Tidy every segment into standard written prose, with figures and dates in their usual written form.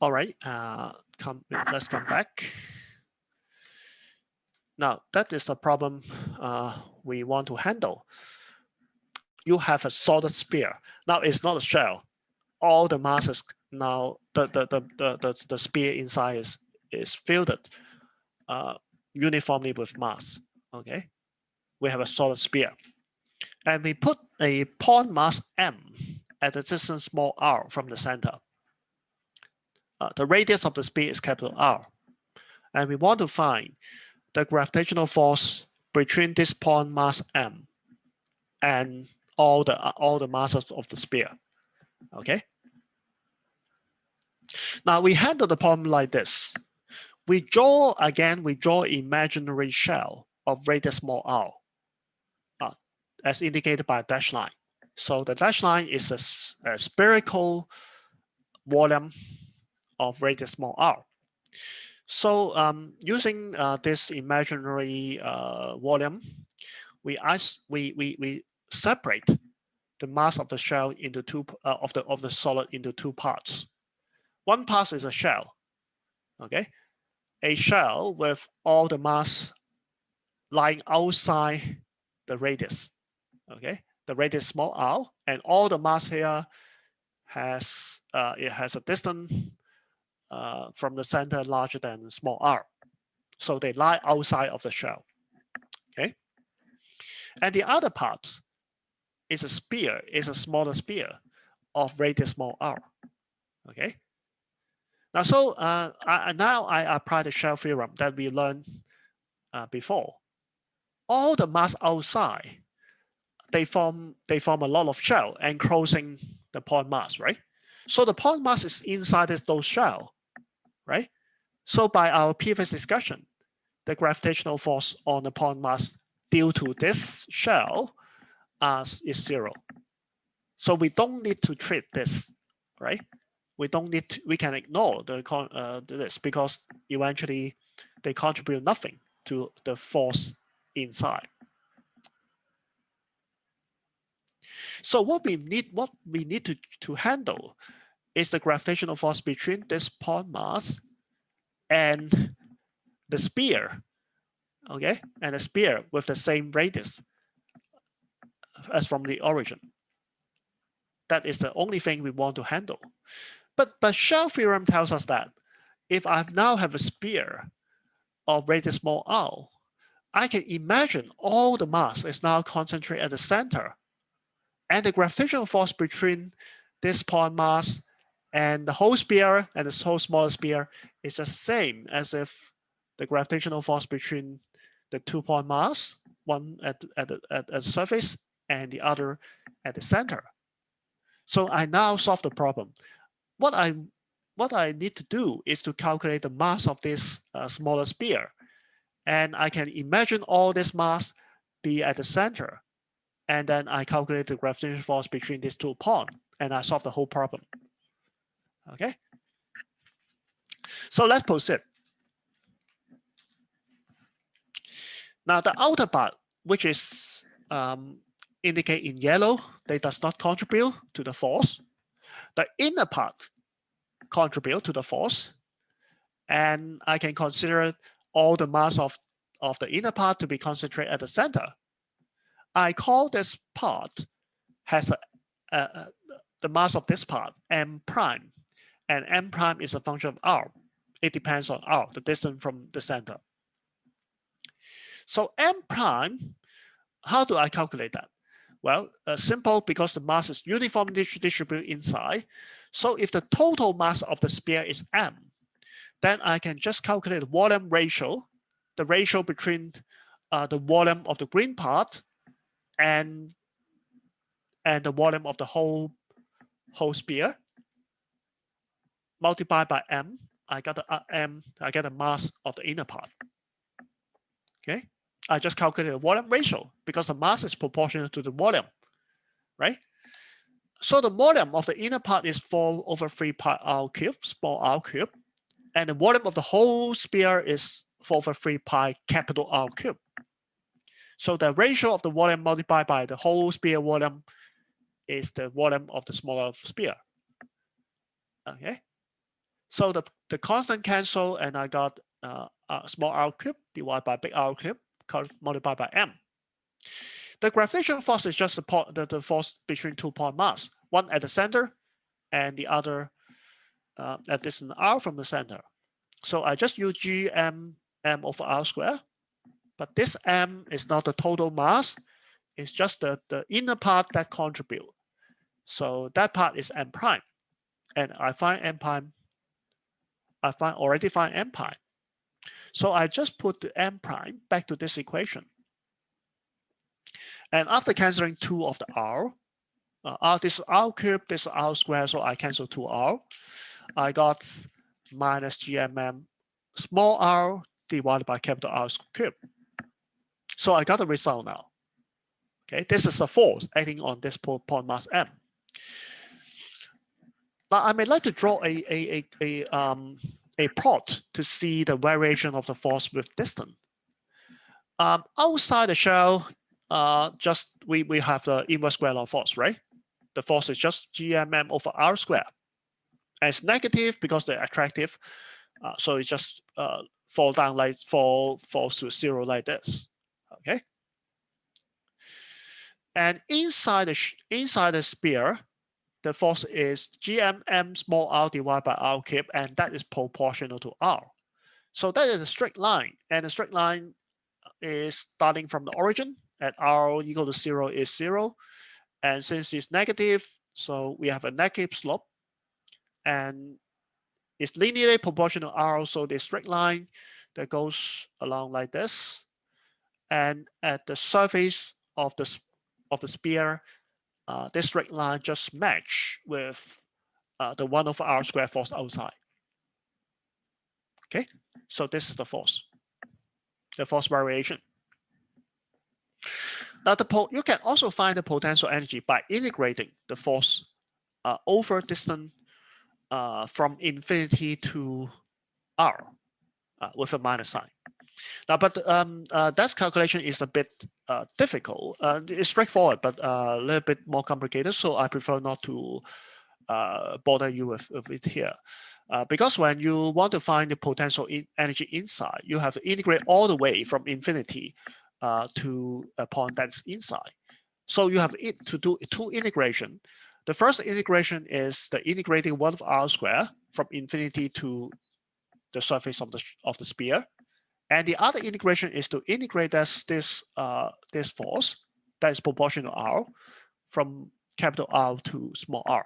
All right, let's come back. Now, that is the problem we want to handle. You have a solid sphere. Now, it's not a shell. All the mass is now, the sphere inside is filled uniformly with mass, okay? We have a solid sphere. And we put a point mass m at the distance small r from the center. The radius of the sphere is capital R. And we want to find the gravitational force between this point mass m and all the masses of the sphere, okay? Now we handle the problem like this. We draw imaginary shell of radius small r, as indicated by a dashed line. So the dashed line is a spherical volume of radius small r. So using this imaginary volume, we separate the mass of the shell into of the solid into two parts. One part is a shell, okay, a shell with all the mass lying outside the radius, okay, the radius small r, and all the mass here has a distance from the center larger than small r. So they lie outside of the shell, okay? And the other part is a sphere, is a smaller sphere of radius small r, okay? Now, so now I apply the shell theorem that we learned before. All the mass outside, they form a lot of shell enclosing the point mass, right? So the point mass is inside those shell, right? So by our previous discussion, the gravitational force on the point mass due to this shell is zero. So we don't need to treat this, right? We don't need to, we can ignore this because eventually they contribute nothing to the force inside. So what we need to handle is the gravitational force between this point mass and the sphere, okay? And the sphere with the same radius as from the origin. That is the only thing we want to handle. But shell theorem tells us that if I now have a sphere of radius small r, I can imagine all the mass is now concentrated at the center, and the gravitational force between this point mass and the whole sphere and this whole smaller sphere is the same as if the gravitational force between the 2 point mass, one at the surface and the other at the center. So I now solve the problem. What I need to do is to calculate the mass of this smaller sphere. And I can imagine all this mass be at the center. And then I calculate the gravitational force between these 2 points, and I solve the whole problem. Okay? So let's proceed. Now the outer part, which is indicated in yellow, they does not contribute to the force. The inner part contribute to the force, and I can consider all the mass of the inner part to be concentrated at the center. I call this part has the mass of this part m prime, and m prime is a function of r. It depends on r, the distance from the center. So m prime, how do I calculate that? Well, simple, because the mass is uniformly distributed inside. So if the total mass of the sphere is m, then I can just calculate the volume ratio, the ratio between the volume of the green part and the volume of the whole sphere, multiplied by m. I got the mass of the inner part. Okay, I just calculated the volume ratio because the mass is proportional to the volume, right? So the volume of the inner part is 4/3 pi r cubed, small r cubed, and the volume of the whole sphere is 4/3 pi capital R cubed. So the ratio of the volume multiplied by the whole sphere volume is the volume of the smaller sphere. Okay. So the constant cancel, and I got small r cube divided by big R cube multiplied by m. The gravitational force is just the force between 2 point mass, one at the center and the other at distance r from the center. So I just use GM m over r squared, but this m is not the total mass, it's just the inner part that contribute. So that part is m prime, and I find m prime, already find m prime. So I just put the m prime back to this equation. And after canceling 2 of the r, this is r cube, this is r squared, so I cancel 2r. I got minus GMM small r divided by capital R cube. So I got the result now. Okay, this is a force acting on this point mass m. Now I may like to draw a plot to see the variation of the force with distance. Outside the shell, just we have the inverse square law of force, right? The force is just GMM over R squared. And it's negative because they're attractive. So it just falls to 0 like this. Okay. And inside the sphere, the force is GMM small r divided by R cube, and that is proportional to R. So that is a straight line, and the straight line is starting from the origin at R equal to 0 is 0. And since it's negative, so we have a negative slope, and it's linearly proportional to R. So the straight line that goes along like this, and at the surface of the sphere, this straight line just match with the 1 over R squared force outside. Okay, so this is the force variation. Now you can also find the potential energy by integrating the force over distance from infinity to R with a minus sign. Now, but that calculation is a bit difficult. It's straightforward, but a little bit more complicated. So I prefer not to bother you with it here. Because when you want to find the potential energy inside, you have to integrate all the way from infinity to a point that's inside. So you have to do 2 integration. The first integration is the integrating 1 over R squared from infinity to the surface of the sphere. And the other integration is to integrate this force that is proportional to R from capital R to small r.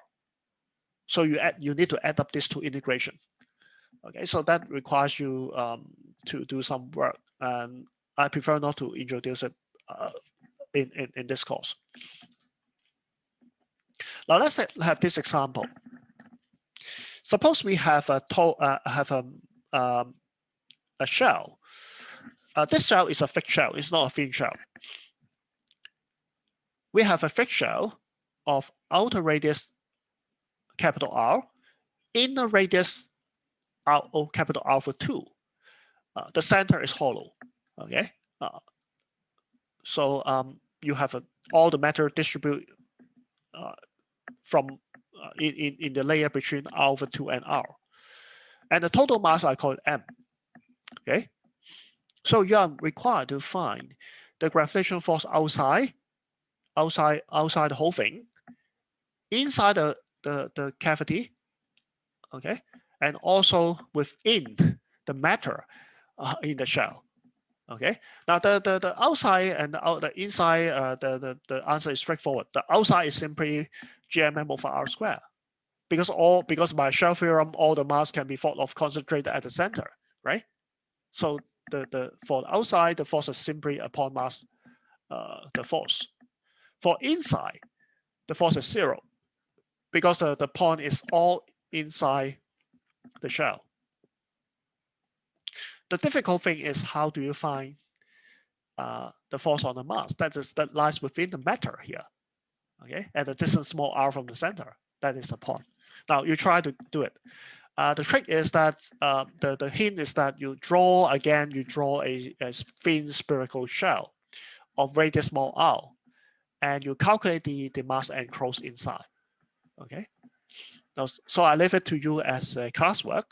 So you need to add up these 2 integration. Okay, so that requires you to do some work, and I prefer not to introduce it in this course. Now let's have this example. Suppose we have a shell. This shell is a fixed shell. It's not a thin shell. We have a fixed shell of outer radius capital R, inner radius capital R for 2. The center is hollow. Okay. So you have all the matter distribute from in the layer between R over 2 and R, and the total mass I call it m. Okay. So you are required to find the gravitational force outside the whole thing, inside the cavity, okay, and also within the matter in the shell. Okay. Now the outside and the inside, the answer is straightforward. The outside is simply GMM over R squared, because by shell theorem, all the mass can be thought of concentrated at the center, right? So for the outside, the force is simply upon mass, the force. For inside, the force is 0, because the point is all inside the shell. The difficult thing is, how do you find the force on the mass that lies within the matter here, okay, at a distance small r from the center? That is the point. Now you try to do it. The trick is that the hint is that you draw a thin spherical shell of radius small r, and you calculate the mass enclosed inside. Okay. So I leave it to you as a classwork.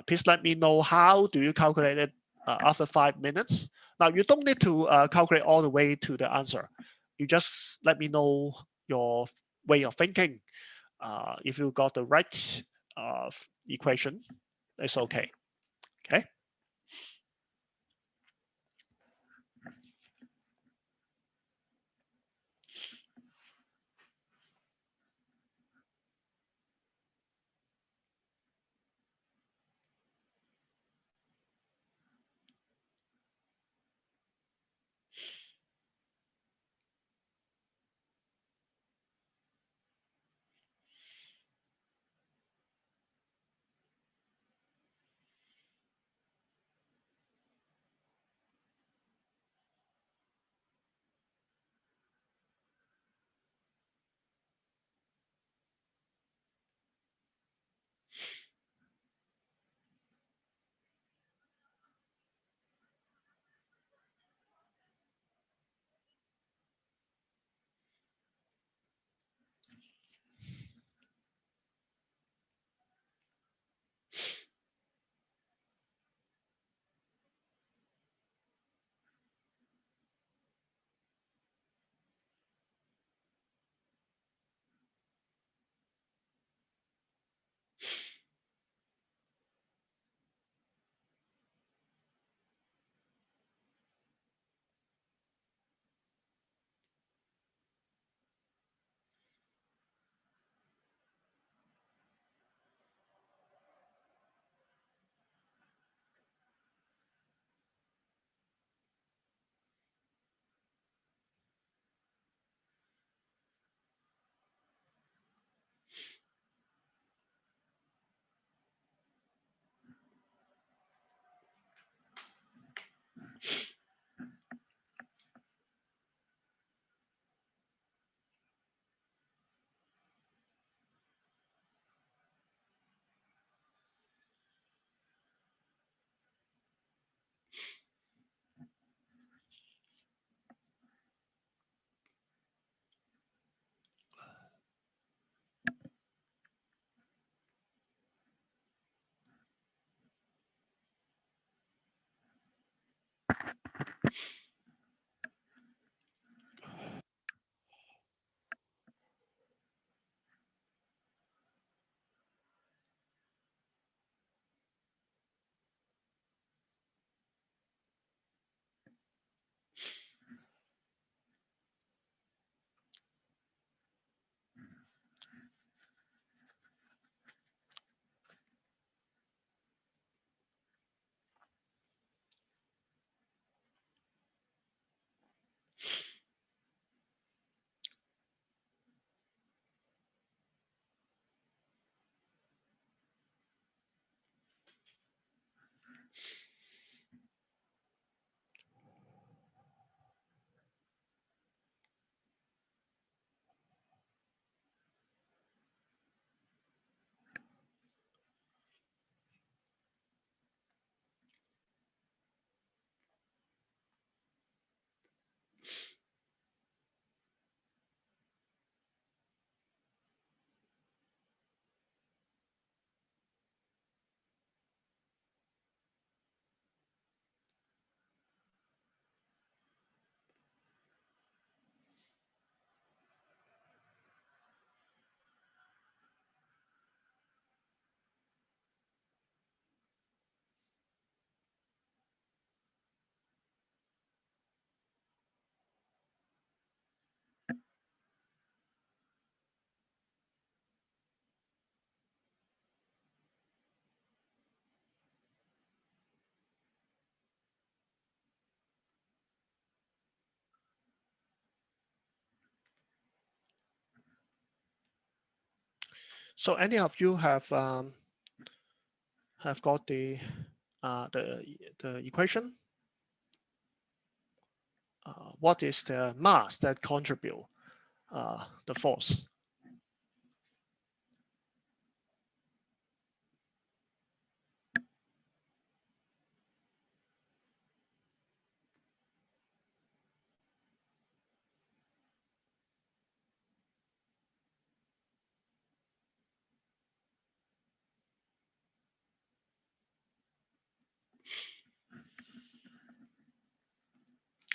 Please let me know how do you calculate it after 5 minutes. Now you don't need to calculate all the way to the answer. You just let me know your way of thinking. If you got the right equation, it's okay. Okay. So any of you have got the equation? What is the mass that contribute the force?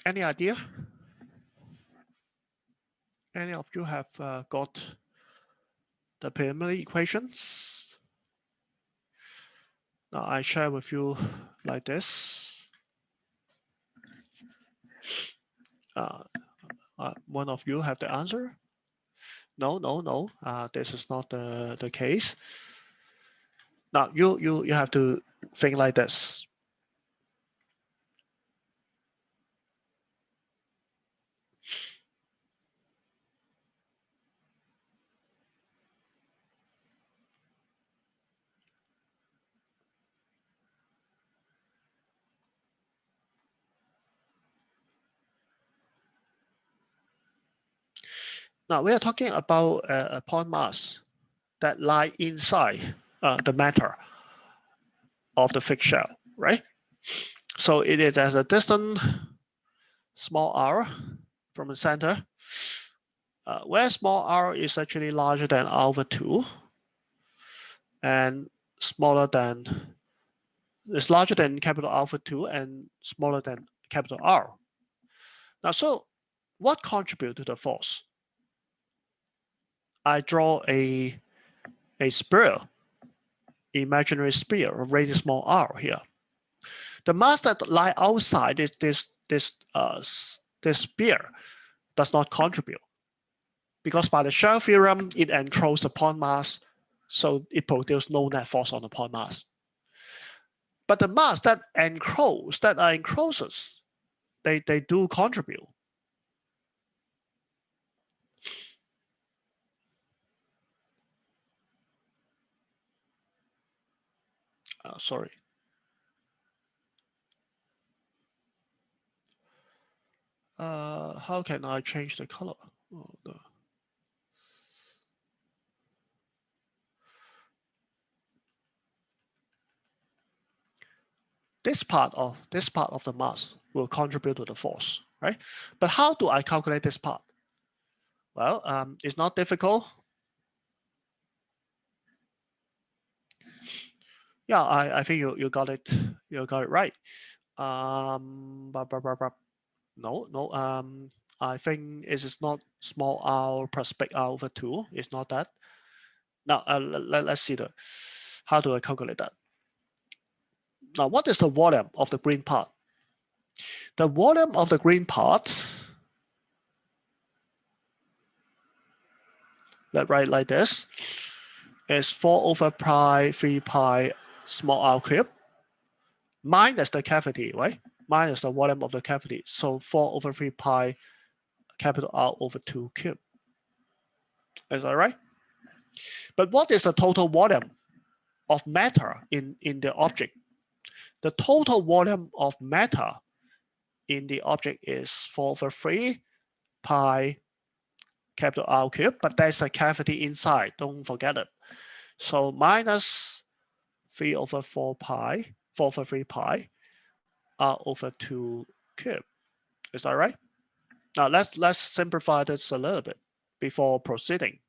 Any idea? Any of you have got the preliminary equations? Now I share with you like this. One of you have the answer? No. This is not the case. Now you have to think like this. Now we are talking about a point mass that lie inside the matter of the fixed shell, right? So it is at a distance small r from the center, where small r is actually larger than r/2 and smaller than, it's larger than capital R/2 and smaller than capital R. Now, so what contribute to the force? I draw a sphere, imaginary sphere of radius small r here. The mass that lie outside this sphere does not contribute, because by the shell theorem, it encloses the point mass, so it produces no net force on the point mass. But the mass that are encloses, they do contribute. Sorry. How can I change the color? Oh, no. This part of the mass will contribute to the force, right? But how do I calculate this part? Well, it's not difficult. Yeah, I think you got it. You got it right. No. I think it is not small r plus big R/2. It's not that. Now let's see how do I calculate that? Now, what is the volume of the green part? The volume of the green part, let's write like this, is 4/3π small r cubed minus the cavity, right? Minus the volume of the cavity. So 4/3π capital R/2 cubed. Is that right? But what is the total volume of matter in the object? The total volume of matter in the object is 4/3π capital R cubed, but there's a cavity inside, don't forget it. So minus 4/3π R/2 cubed. Is that right? Now let's simplify this a little bit before proceeding.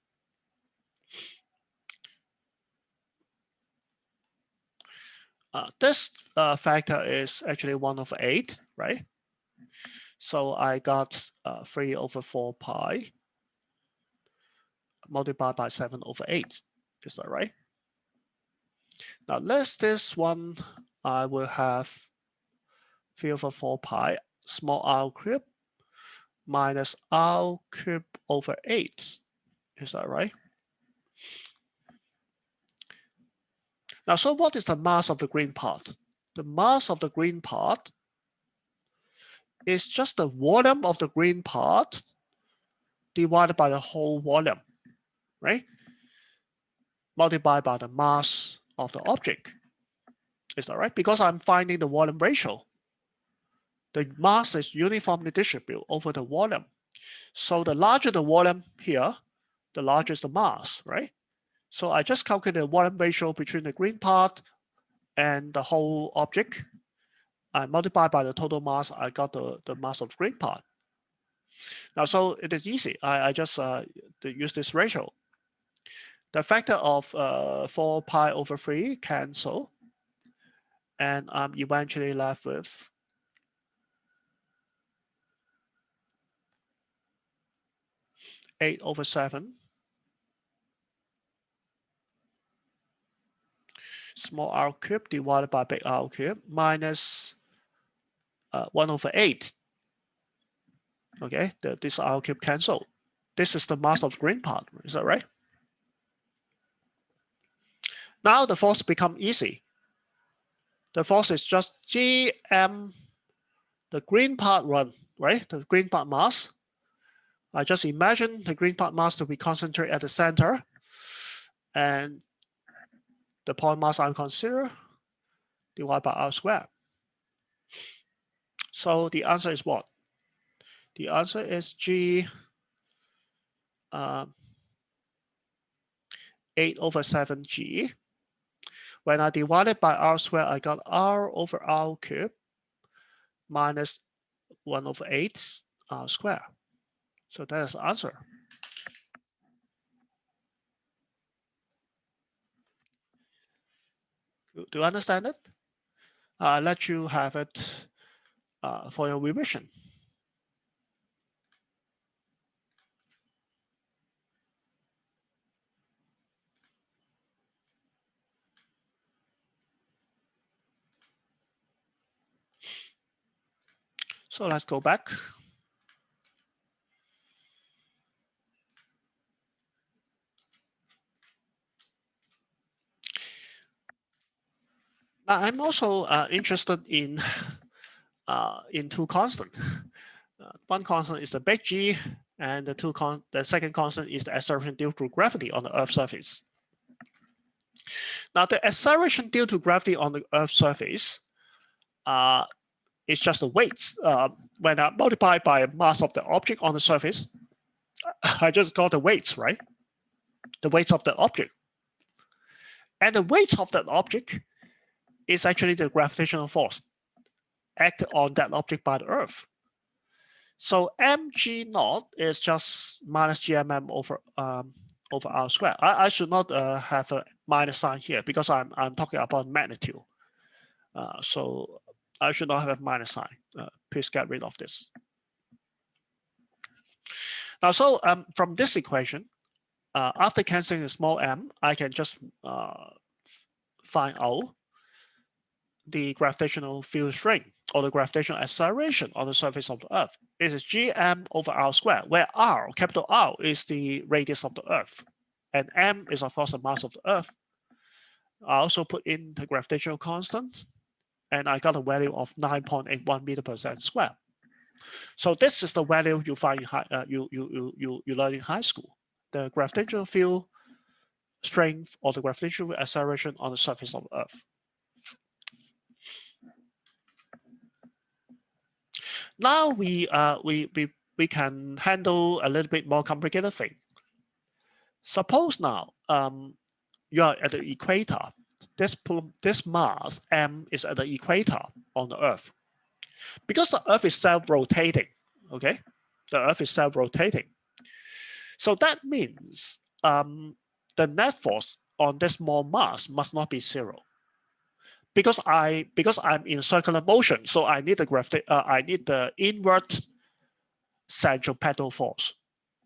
This factor is actually 1/8, right? So I got 3/4π multiplied by 7/8. Is that right? Now let's this one, I will have 3/4π small r cubed minus r cubed over 8. Is that right? Now, so what is the mass of the green part? The mass of the green part is just the volume of the green part divided by the whole volume, right? Multiplied by the mass of the object. Is that right? Because I'm finding the volume ratio. The mass is uniformly distributed over the volume. So the larger the volume here, the larger is the mass, right? So I just calculate the volume ratio between the green part and the whole object. I multiply by the total mass, I got the mass of the green part. Now, so it is easy. I just use this ratio. The factor of 4π/3 cancel, and I'm eventually left with 8/7 small r cubed divided by big R cubed minus 1/8. Okay, this R cubed cancel. This is the mass of the green part. Is that right? Now the force become easy. The force is just Gm, the green part run, right? The green part mass. I just imagine the green part mass to be concentrated at the center, and the point mass I'm consider divided by R squared. So the answer is what? The answer is G 8/7 G. When I divide it by R squared, I got R/R cubed minus 1/8 R squared. So that is the answer. Do you understand it? I'll let you have it for your revision. So let's go back. Now, I'm also interested in two constants. One constant is the big G, and the second constant is the acceleration due to gravity on the Earth's surface. Now, the acceleration due to gravity on the Earth's surface is just the weights. When I multiply by mass of the object on the surface, I just got the weights, right? The weights of the object. And the weight of that object is actually the gravitational force acted on that object by the Earth. So mg0 is just minus gmm over R squared. I should not have a minus sign here because I'm talking about magnitude. So I should not have a minus sign. Please get rid of this. Now, so from this equation, after canceling the small m, I can just find out the gravitational field strength or the gravitational acceleration on the surface of the Earth. It is Gm over R squared, where R, capital R, is the radius of the Earth, and m is of course the mass of the Earth. I also put in the gravitational constant, and I got a value of 9.81 meter per second squared. So this is the value you find in you learn in high school. The gravitational field strength or the gravitational acceleration on the surface of the Earth. Now we can handle a little bit more complicated thing. Suppose now you are at the equator. This mass m is at the equator on the Earth. Because the Earth is self-rotating, okay? The Earth is self-rotating. So that means the net force on this small mass must not be zero. Because I'm in circular motion, so I need the inward centripetal force.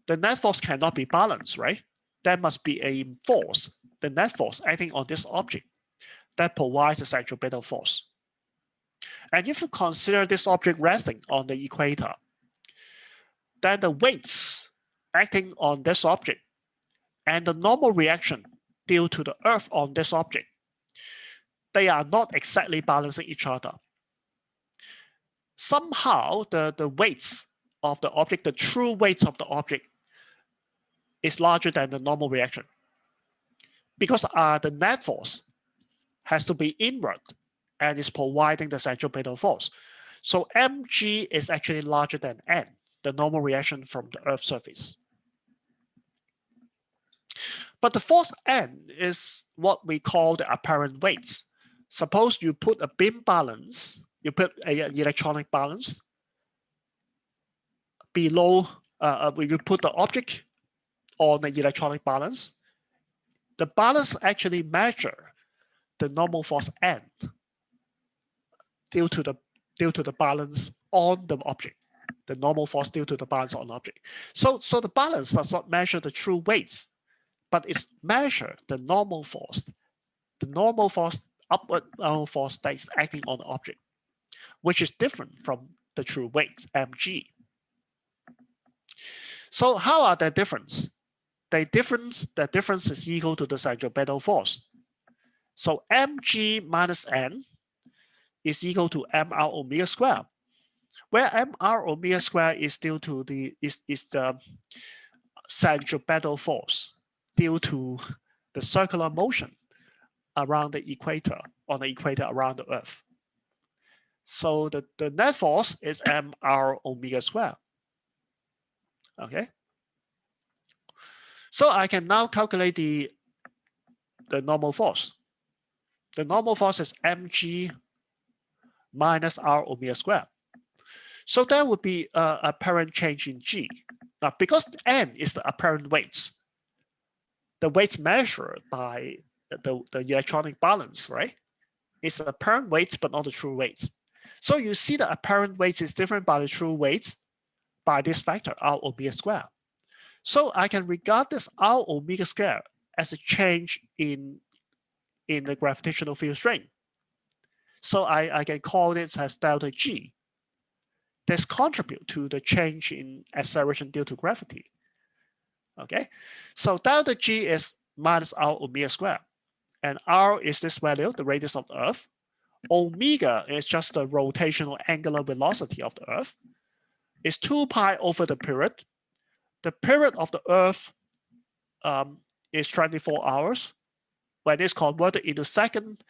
The net force cannot be balanced, right? There must be a force, the net force acting on this object that provides the centripetal force. And if you consider this object resting on the equator, then the weights acting on this object and the normal reaction due to the Earth on this object, they are not exactly balancing each other. Somehow the weights of the object, the true weight of the object is larger than the normal reaction. Because the net force has to be inward and is providing the centripetal force. So mg is actually larger than n, the normal reaction from the Earth's surface. But the force n is what we call the apparent weights. Suppose you put a beam balance, you put an electronic balance below, you put the object on the electronic balance. The balance actually measures the normal force n due to the balance on the object. the normal force due to the balance on object. So the balance does not measure the true weights, but it's measure the normal force upward force that is acting on the object, which is different from the true weight, mg. So how are they different? The difference is equal to the centripetal force. So mg minus n is equal to mr omega square, where mr omega square is due to the centripetal force due to the circular motion around the equator, on the equator around the Earth. So the net force is mr omega square. Okay. So I can now calculate the normal force. The normal force is mg minus r omega square. So there would be a apparent change in g. Now, because n is the apparent weights, the weights measured by the electronic balance, right? It's the apparent weights, but not the true weights. So you see the apparent weights is different by the true weights by this factor, r omega square. So I can regard this r omega square as a change in the gravitational field strength. So I can call this as delta G. This contribute to the change in acceleration due to gravity. Okay, so delta G is minus r omega square, and r is this value, the radius of the Earth. Omega is just the rotational angular velocity of the Earth. It's 2 pi over the period. The period of the Earth is 24 hours. When it's converted into second,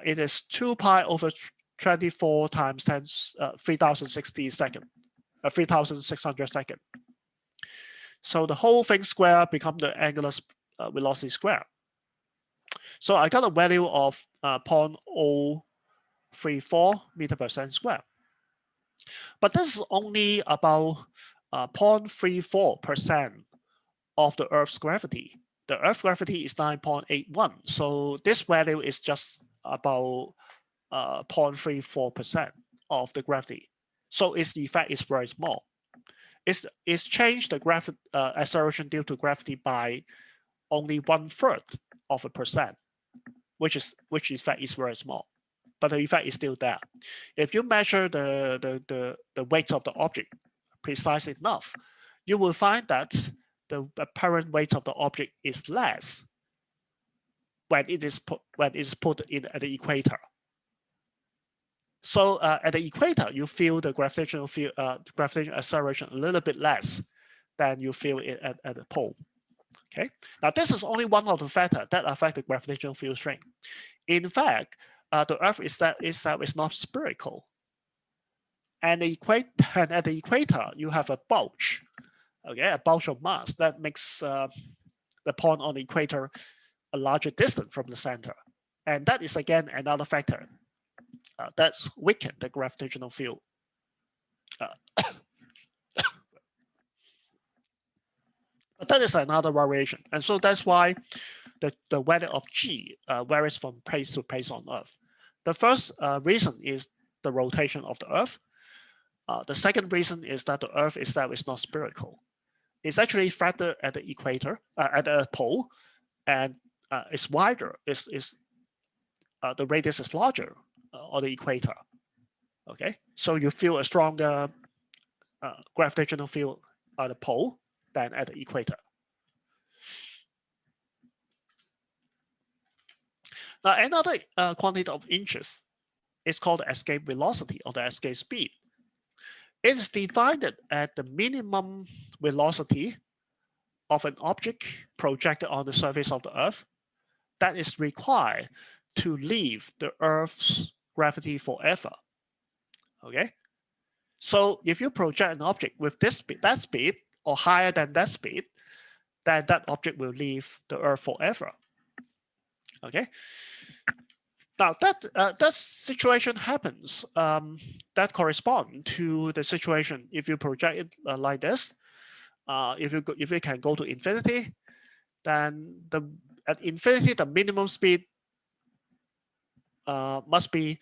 it is 2 pi over 24 times 10, 3060 second, 3600 second. So the whole thing square become the angular velocity square. So I got a value of 0.034 meter per second square. But this is only about 0.34% of the Earth's gravity. The Earth's gravity is 9.81. So this value is just about 0.34% of the gravity. So its effect is very small. It's changed the acceleration due to gravity by only 1/3 of a percent, which effect is very small, but the effect is still there. If you measure the weight of the object precise enough, you will find that the apparent weight of the object is less when it is put in at the equator. So at the equator, you feel the gravitational field, gravitational acceleration a little bit less than you feel it at the pole. Okay. Now this is only one of the factors that affect the gravitational field strength. In fact, the Earth itself is not spherical, and at the equator you have a bulge. Okay, a bulge of mass that makes the point on the equator a larger distance from the center, and that is again another factor that's weaken the gravitational field. But that is another variation, and so that's why the value of G varies from place to place on Earth. The first reason is the rotation of the Earth. The second reason is that the Earth itself is not spherical. It's actually flatter at the equator, at the pole, and it's wider. The radius is larger on the equator. Okay, so you feel a stronger gravitational field at the pole than at the equator. Now, another quantity of interest is called the escape velocity or the escape speed. It is defined at the minimum velocity of an object projected on the surface of the Earth that is required to leave the Earth's gravity forever. Okay, so if you project an object with this speed, that speed, or higher than that speed, then that object will leave the Earth forever. Okay. Now that situation happens that correspond to the situation if you project it like this. If you can go to infinity, then at infinity the minimum speed must be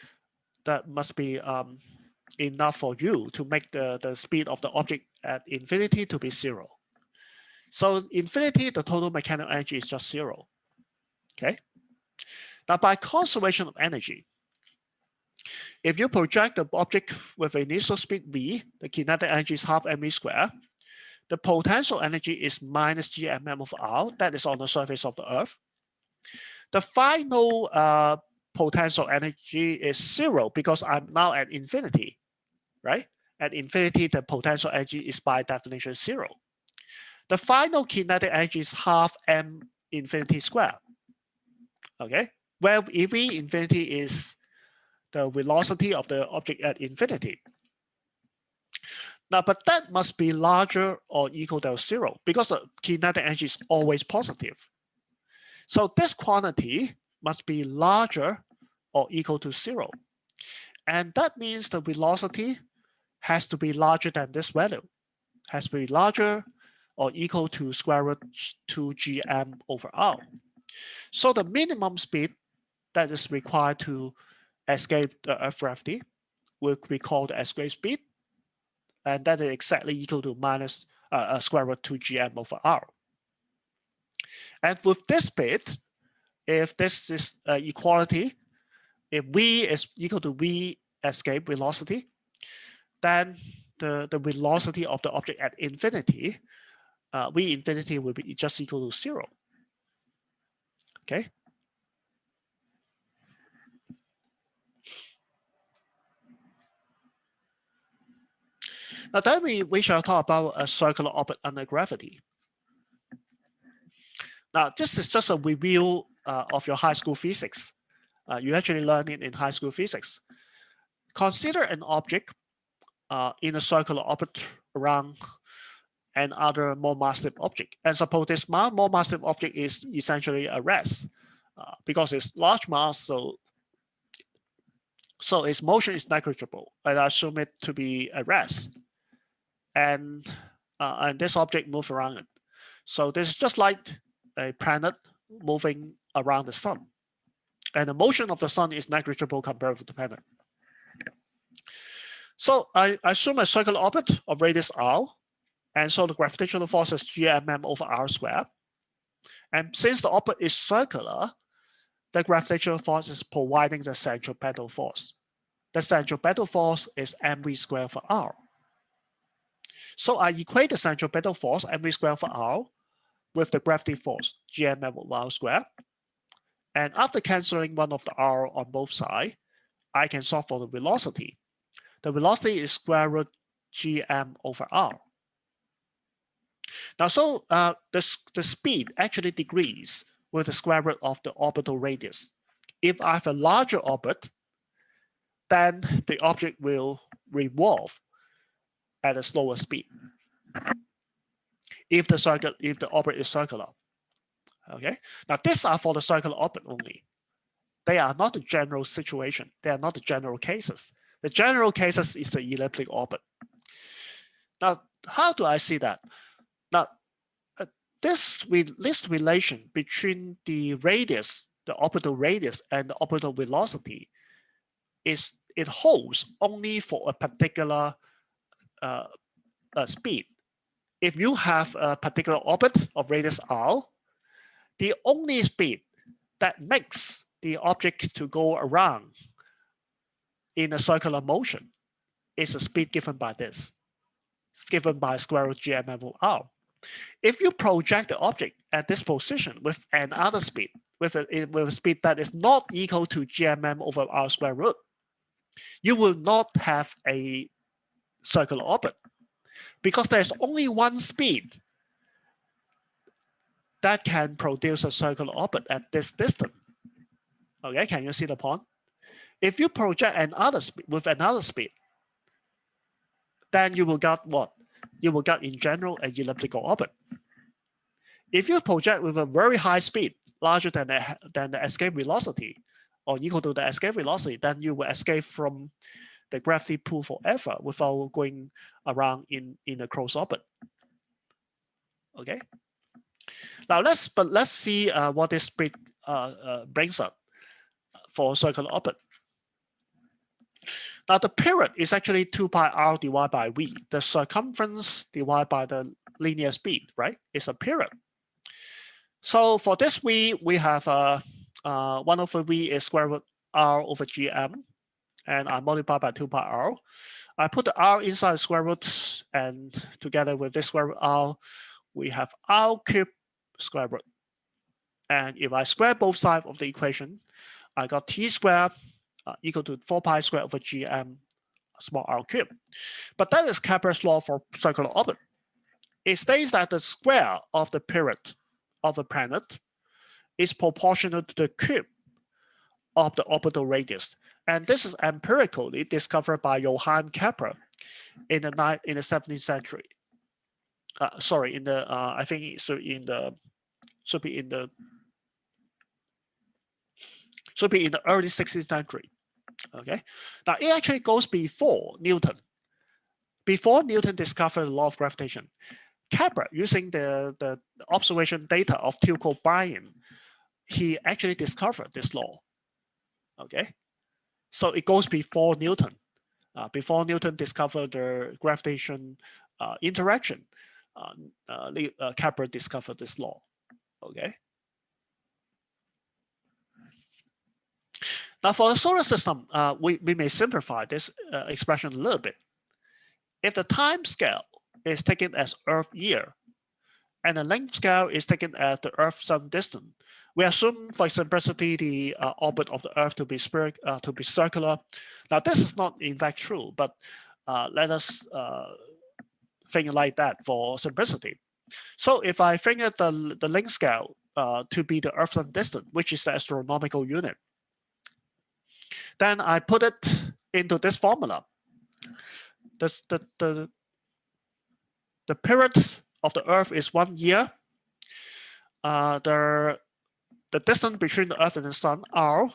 enough for you to make the speed of the object at infinity to be 0. So infinity, the total mechanical energy is just 0. Okay. Now by conservation of energy, if you project the object with initial speed v, the kinetic energy is half mv squared. The potential energy is minus gmm of r, that is on the surface of the Earth. The final potential energy is 0 because I'm now at infinity, right? At infinity, the potential energy is by definition 0. The final kinetic energy is half m infinity squared. Okay, where v infinity is the velocity of the object at infinity. Now, but that must be larger or equal to 0 because the kinetic energy is always positive. So this quantity must be larger or equal to 0. And that means the velocity has to be larger than this value, has to be larger or equal to square root 2gm over r. So the minimum speed that is required to escape the Earth gravity will be called the escape speed, and that is exactly equal to minus square root 2gm over r. And with this bit, if this is equality, if v is equal to v escape velocity, then the velocity of the object at infinity, v infinity will be just equal to 0. Okay. Now then we shall talk about a circular orbit under gravity. Now this is just a review of your high school physics. You actually learn it in high school physics. Consider an object in a circular orbit around another more massive object. And suppose this more massive object is essentially a rest because it's large mass, so its motion is negligible. And I assume it to be a rest. And this object moves around it. So this is just like a planet moving around the sun. And the motion of the sun is negligible compared with the planet. So I assume a circular orbit of radius r, and so the gravitational force is gmm over r squared. And since the orbit is circular, the gravitational force is providing the centripetal force. The centripetal force is mv squared for r. So I equate the centripetal force mv squared for r with the gravity force gmm over r squared. And after canceling one of the r on both sides, I can solve for the velocity. The velocity is square root gm over r. Now, so the speed actually decreases with the square root of the orbital radius. If I have a larger orbit, then the object will revolve at a slower speed. If the orbit is circular. Okay. Now these are for the circular orbit only. They are not the general situation. They are not the general cases. The general cases is the elliptic orbit. Now, how do I see that? Now, this relation between the radius, the orbital radius, and the orbital velocity it holds only for a particular speed. If you have a particular orbit of radius r, the only speed that makes the object to go around in a circular motion is a speed given by this. It's given by square root gm over r. If you project the object at this position with another speed, with a speed that is not equal to gmm over r square root, you will not have a circular orbit because there's only one speed that can produce a circular orbit at this distance. Okay, can you see the point? If you project another speed with another speed, then you will get what? You will get in general an elliptical orbit. If you project with a very high speed, larger than the escape velocity, or equal to the escape velocity, then you will escape from the gravity pull forever without going around in a closed orbit. Okay. Now let's see what this speed brings up for circular orbit. Now the period is actually 2 pi r divided by v. The circumference divided by the linear speed, right? It's a period. So for this v, we have 1 over v is square root r over gm, and I multiply by 2 pi r. I put the r inside the square root, and together with this square root r, we have r cubed square root. And if I square both sides of the equation, I got t squared equal to 4 pi squared over gm small r cubed. But that is Kepler's law for circular orbit. It states that the square of the period of a planet is proportional to the cube of the orbital radius. And this is empirically discovered by Johann Kepler in the 17th century. Sorry, in the I think it should be in the early 16th century. Okay, now it actually goes before Newton. Before Newton discovered the law of gravitation, Kepler, using the observation data of Tycho Brahe, he actually discovered this law. Okay, so it goes before Newton. Before Newton discovered the gravitation interaction, Kepler discovered this law. Okay. Now for the solar system, we may simplify this expression a little bit. If the time scale is taken as Earth year, and the length scale is taken as the Earth-Sun distance, we assume for simplicity the orbit of the Earth to be circular. Now this is not in fact true, but let us think like that for simplicity. So if I think the length scale to be the Earth-Sun distance, which is the astronomical unit, then I put it into this formula. The period of the Earth is 1 year. The distance between the Earth and the Sun, R,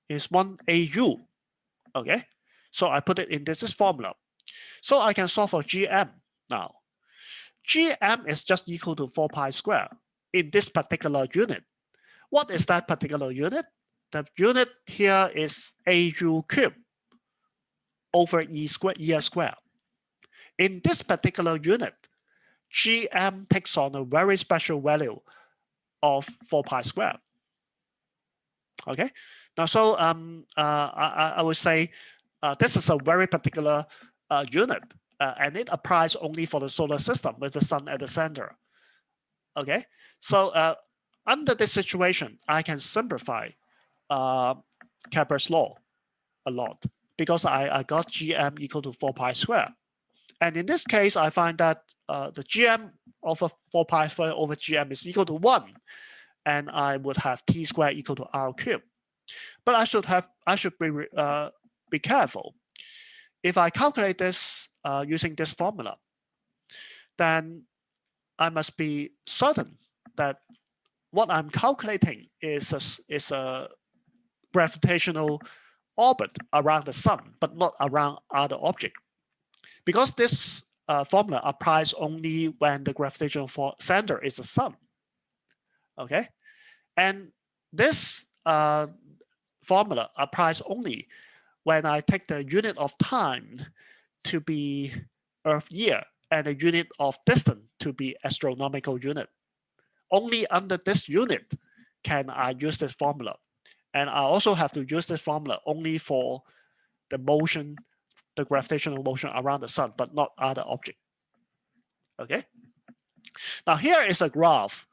is 1 AU. Okay, so I put it in this formula. So I can solve for GM now. GM is just equal to 4 pi square in this particular unit. What is that particular unit? The unit here is AU cubed over E square. In this particular unit, GM takes on a very special value of 4 pi square. Okay, now so I would say this is a very particular unit, and it applies only for the solar system with the sun at the center. Okay, so under this situation, I can simplify Kepler's law a lot because I got GM equal to 4 pi square. And in this case, I find that the GM over 4 pi square over GM is equal to 1. And I would have T squared equal to R cubed. But I should be careful. If I calculate this using this formula, then I must be certain that what I'm calculating is a gravitational orbit around the sun, but not around other objects. Because this formula applies only when the gravitational center is the sun. Okay, and this formula applies only when I take the unit of time to be Earth year and the unit of distance to be astronomical unit. Only under this unit can I use this formula. And I also have to use this formula only for the motion, the gravitational motion around the sun, but not other objects. Okay. Now here is a graph.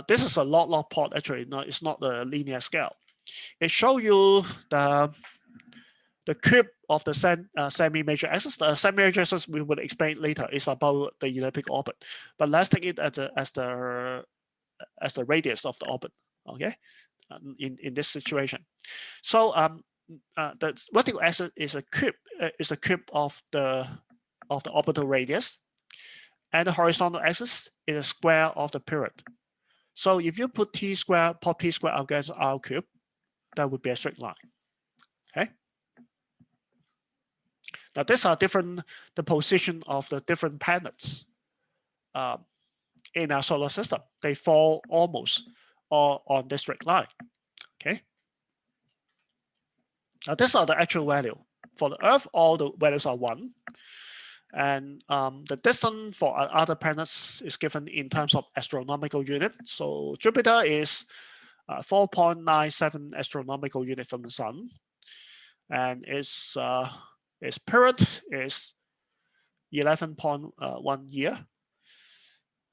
This is a log plot actually. No, it's not a linear scale. It shows you the cube of the semi-major axis. The semi-major axis we will explain later is about the elliptic orbit, but let's take it as the radius of the orbit. Okay, in this situation. So the vertical axis is a cube of the orbital radius, and the horizontal axis is a square of the period. So if you put T square against R cube, that would be a straight line. Okay. Now these are the position of the different planets in our solar system. They fall almost all on this straight line. Okay. Now these are the actual value. For the Earth, all the values are 1. And the distance for other planets is given in terms of astronomical unit. So Jupiter is 4.97 astronomical unit from the Sun. And its period is 11.1 year.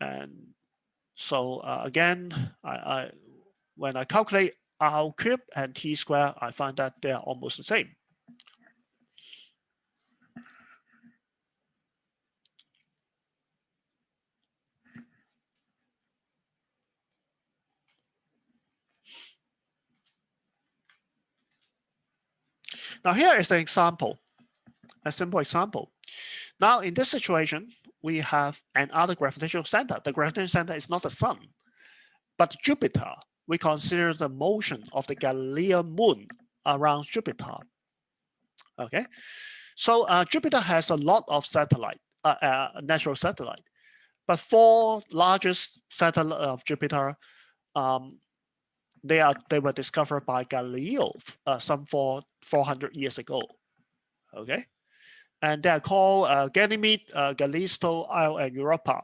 And so again, when I calculate R cube and T square, I find that they are almost the same. Now here is an example, a simple example. Now in this situation, we have another gravitational center. The gravitational center is not the Sun, but Jupiter. We consider the motion of the Galilean moon around Jupiter. Okay, so Jupiter has a lot of satellite, natural satellite, but 4 largest satellites of Jupiter, they were discovered by Galileo some 400 years ago. Okay, and they are called Ganymede, Callisto, Io, and Europa.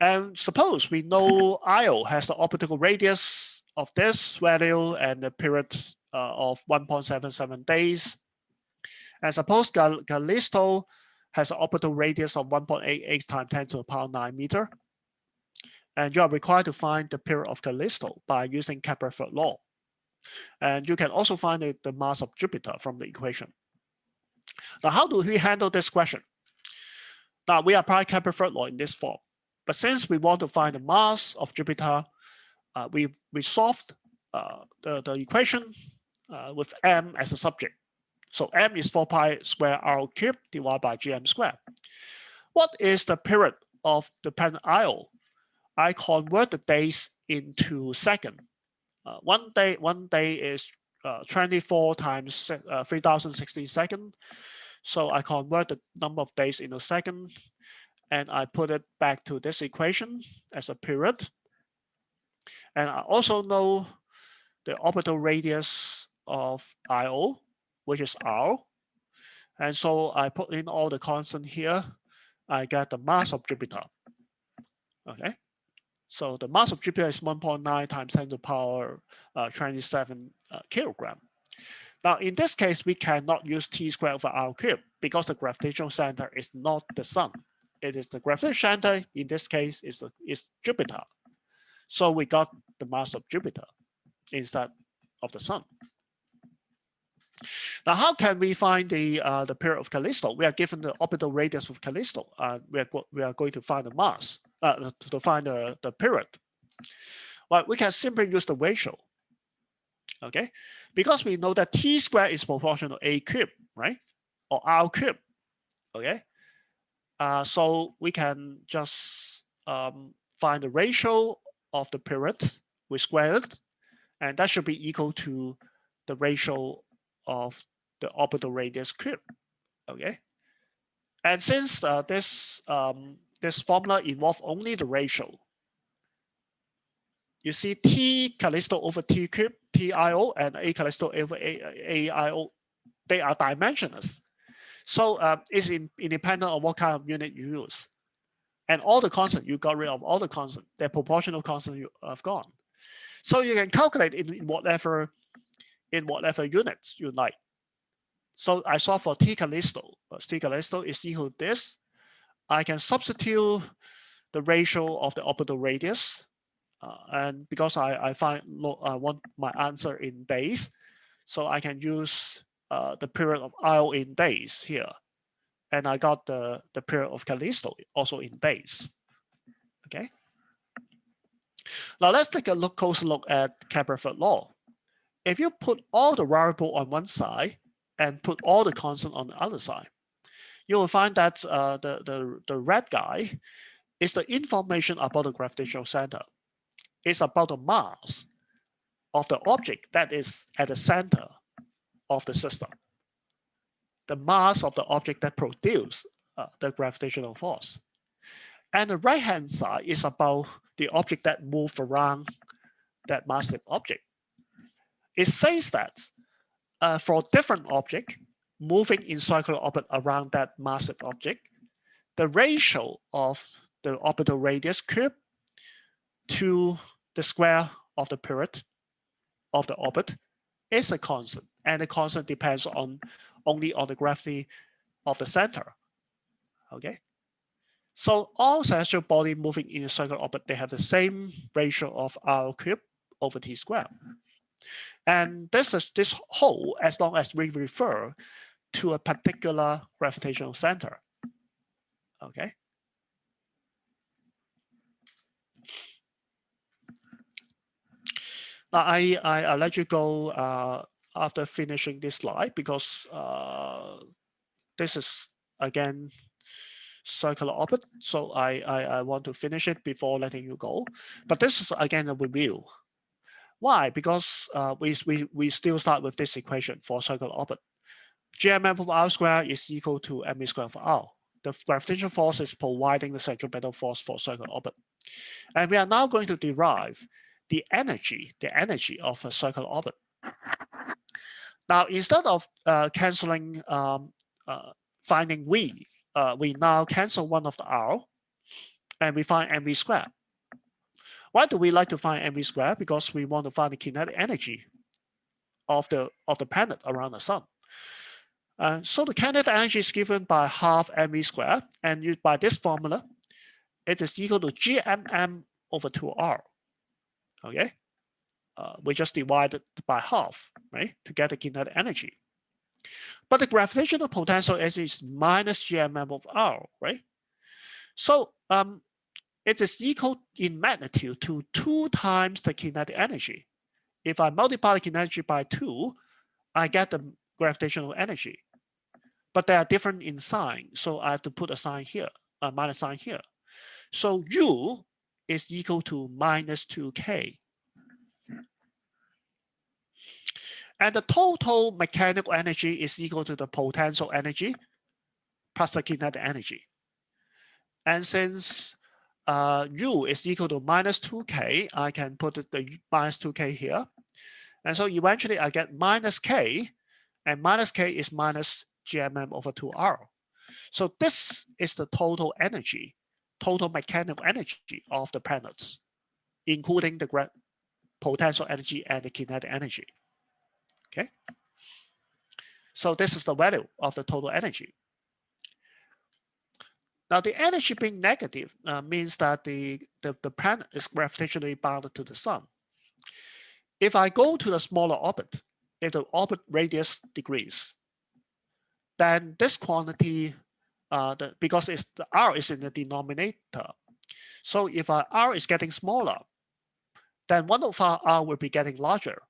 And suppose we know Io has the optical radius of this value and the period of 1.77 days. And suppose Callisto has an optical radius of 1.88 times 10 to the power 9 meter. And you are required to find the period of Callisto by using Kepler's third law. And you can also find the mass of Jupiter from the equation. Now, how do we handle this question? Now, we apply Kepler's third law in this form. But since we want to find the mass of Jupiter, we solved the equation with m as a subject. So m is 4 pi square r cubed divided by gm squared. What is the period of the planet Io? I convert the days into second. One day is 24 times 3060 seconds. So I convert the number of days into second, and I put it back to this equation as a period. And I also know the orbital radius of Io, which is r. And so I put in all the constant here. I get the mass of Jupiter. Okay. So the mass of Jupiter is 1.9 times 10 to the power 27 kilogram. Now, in this case, we cannot use T squared over R cubed because the gravitational center is not the Sun. It is the gravitational center, in this case, is Jupiter. So we got the mass of Jupiter instead of the Sun. Now, how can we find the period of Callisto? We are given the orbital radius of Callisto. We are going to find the mass, to find the period. Well, we can simply use the ratio. Okay, because we know that T squared is proportional to A cubed, right? Or R cubed. Okay, so we can just find the ratio of the period. We square it, and that should be equal to the ratio of the orbital radius cubed. Okay, and since this formula involves only the ratio, you see T Callisto over T cubed, TIO, and A Callisto over AIO, they are dimensionless. So it's independent of what kind of unit you use. And all the constant, you got rid of all the constant, they're proportional constant you have gone. So you can calculate in whatever units you like. So I solve for T Callisto. T Callisto is equal to this. I can substitute the ratio of the orbital radius. And because I want my answer in days, so I can use the period of Io in days here. And I got the period of Callisto also in days. Okay. Now let's take a closer look at Kepler's third law. If you put all the variable on one side and put all the constant on the other side, you will find that the red guy is the information about the gravitational center. It's about the mass of the object that is at the center of the system. The mass of the object that produces the gravitational force. And the right-hand side is about the object that moves around that massive object. It says that for different objects, moving in circular orbit around that massive object, the ratio of the orbital radius cube to the square of the period of the orbit is a constant, and the constant depends only on the gravity of the center. Okay, so all celestial body moving in a circular orbit, they have the same ratio of r cube over t squared. And this whole as long as we refer to a particular gravitational center. Okay. Now I let you go after finishing this slide because this is again circular orbit. So I want to finish it before letting you go. But this is again a review. Why? Because we still start with this equation for circular orbit. GMM of r squared is equal to mv squared for r. The gravitational force is providing the centripetal force for circular orbit. And we are now going to derive the energy of a circular orbit. Now, instead of canceling, finding v, we now cancel one of the r, and we find mv squared. Why do we like to find mv squared? Because we want to find the kinetic energy of the planet around the sun. So the kinetic energy is given by half mv squared, and by this formula, it is equal to gmm over 2r. Okay, we just divided by half, right, to get the kinetic energy. But the gravitational potential is minus gmm of r, right? So it is equal in magnitude to 2 times the kinetic energy. If I multiply the kinetic energy by 2, I get the gravitational energy. But they are different in sign, so I have to put a sign here, a minus sign here. So U is equal to minus 2k. And the total mechanical energy is equal to the potential energy plus the kinetic energy. And since U is equal to minus 2k, I can put the minus 2k here. And so eventually I get minus k, and minus k is minus gmm over 2r. So this is the total energy, total mechanical energy of the planets, including the potential energy and the kinetic energy. Okay. So this is the value of the total energy. Now the energy being negative means that the planet is gravitationally bound to the sun. If I go to the smaller orbit, if the orbit radius decreases, then this quantity, because the r is in the denominator, so if our r is getting smaller, then 1 over r will be getting larger.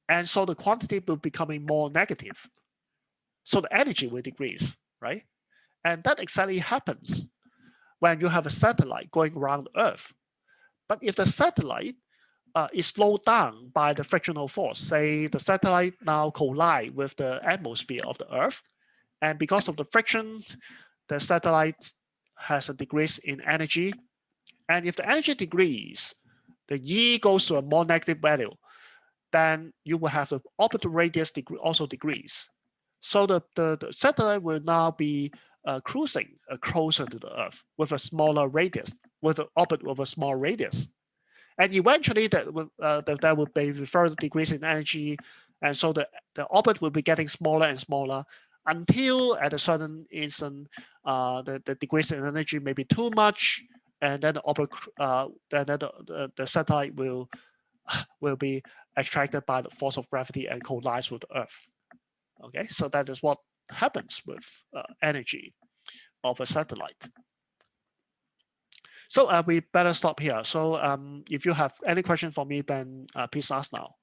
And so the quantity will be becoming more negative. So the energy will decrease, right? And that exactly happens when you have a satellite going around Earth. But if the satellite is slowed down by the frictional force, say the satellite now collide with the atmosphere of the Earth, and because of the friction, the satellite has a decrease in energy. And if the energy decreases, the E goes to a more negative value, then you will have the orbital radius also decrease. So the satellite will now be cruising closer to the Earth with a smaller radius, with an orbit with a small radius. And eventually there will be further decrease in energy. And so the orbit will be getting smaller and smaller until at a certain instant, the decrease in energy may be too much. And then the orbit, the satellite will be attracted by the force of gravity and collides with the Earth. Okay, so that is what happens with energy of a satellite. So we better stop here. So if you have any question for me, then please ask now.